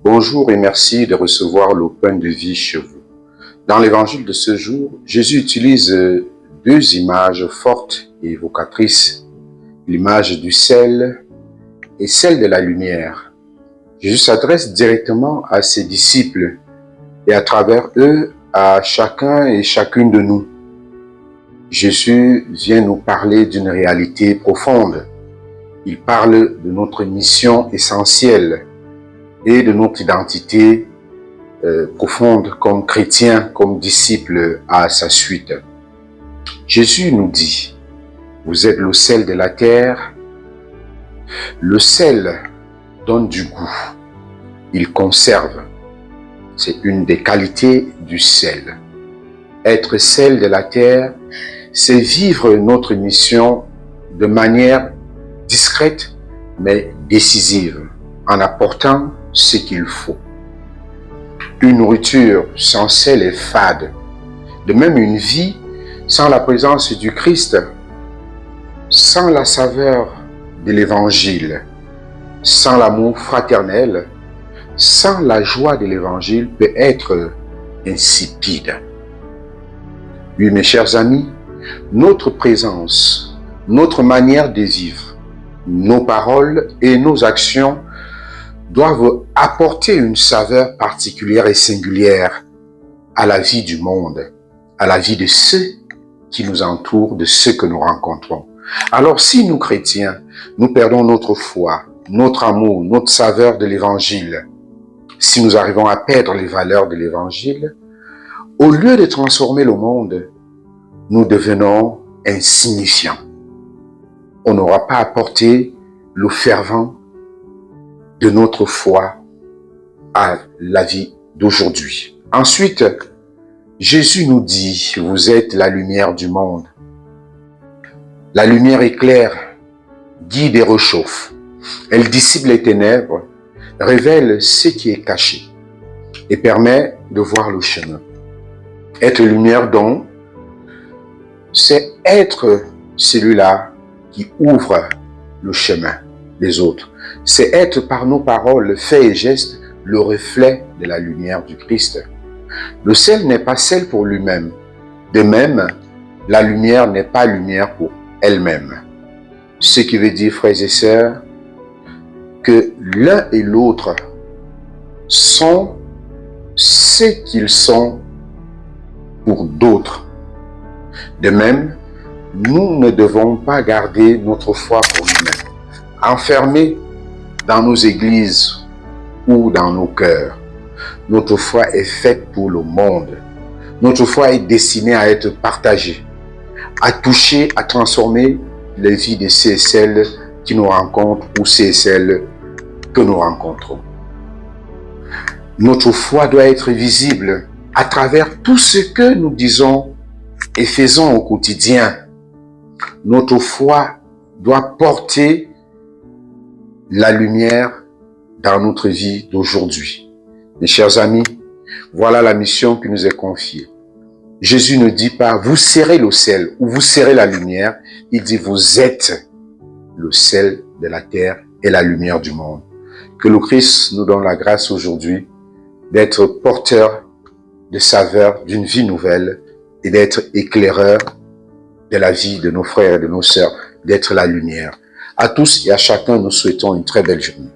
Bonjour et merci de recevoir le pain de vie chez vous. Dans l'évangile de ce jour, Jésus utilise deux images fortes et évocatrices, l'image du sel et celle de la lumière. Jésus s'adresse directement à ses disciples et à travers eux à chacun et chacune de nous. Jésus vient nous parler d'une réalité profonde. Il parle de notre mission essentielle et de notre identité profonde comme chrétien, comme disciple à sa suite. Jésus nous dit, vous êtes le sel de la terre. Le sel donne du goût, il conserve. C'est une des qualités du sel. Être sel de la terre, c'est vivre notre mission de manière discrète mais décisive, en apportant ce qu'il faut. Une nourriture sans sel est fade. De même, une vie sans la présence du Christ, sans la saveur de l'Évangile, sans l'amour fraternel, sans la joie de l'Évangile peut être insipide. Oui, mes chers amis, notre présence, notre manière de vivre, nos paroles et nos actions doivent apporter une saveur particulière et singulière à la vie du monde, à la vie de ceux qui nous entourent, de ceux que nous rencontrons. Alors si nous chrétiens, nous perdons notre foi, notre amour, notre saveur de l'Évangile, si nous arrivons à perdre les valeurs de l'Évangile, au lieu de transformer le monde, nous devenons insignifiants. On n'aura pas apporté le fervent de notre foi à la vie d'aujourd'hui. Ensuite, Jésus nous dit, vous êtes la lumière du monde. La lumière éclaire, guide et réchauffe. Elle dissipe les ténèbres, révèle ce qui est caché et permet de voir le chemin. Être lumière donc, c'est être celui-là qui ouvre le chemin des autres. C'est être par nos paroles, faits et gestes, le reflet de la lumière du Christ. Le sel n'est pas sel pour lui-même. De même, la lumière n'est pas lumière pour elle-même. Ce qui veut dire, frères et sœurs, que l'un et l'autre sont ce qu'ils sont pour d'autres. De même, nous ne devons pas garder notre foi pour nous-mêmes, enfermés dans nos églises ou dans nos cœurs. Notre foi est faite pour le monde. Notre foi est destinée à être partagée, à toucher, à transformer les vies de ceux et celles qui nous rencontrent ou ceux et celles que nous rencontrons. Notre foi doit être visible à travers tout ce que nous disons et faisons au quotidien. Notre foi doit porter la lumière dans notre vie d'aujourd'hui. Mes chers amis, voilà la mission qui nous est confiée. Jésus ne dit pas, vous serez le sel ou vous serez la lumière. Il dit, vous êtes le sel de la terre et la lumière du monde. Que le Christ nous donne la grâce aujourd'hui d'être porteur de saveur d'une vie nouvelle et d'être éclaireur de la vie de nos frères et de nos sœurs, d'être la lumière. À tous et à chacun, nous souhaitons une très belle journée.